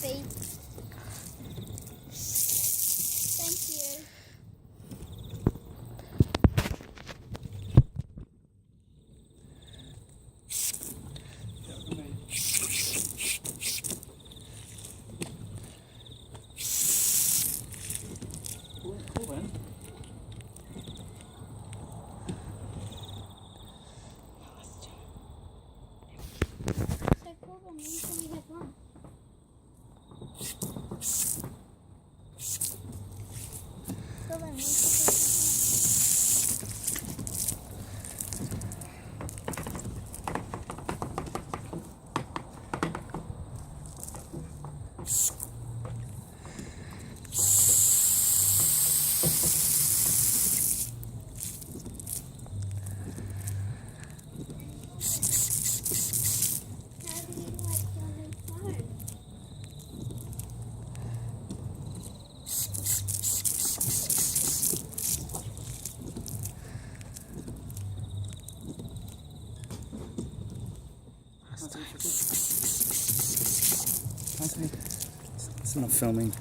coffee. Thank you. Cool then. So cool, when we only had one. Cool, when we only had one. How do you like your new phone? It's not filming.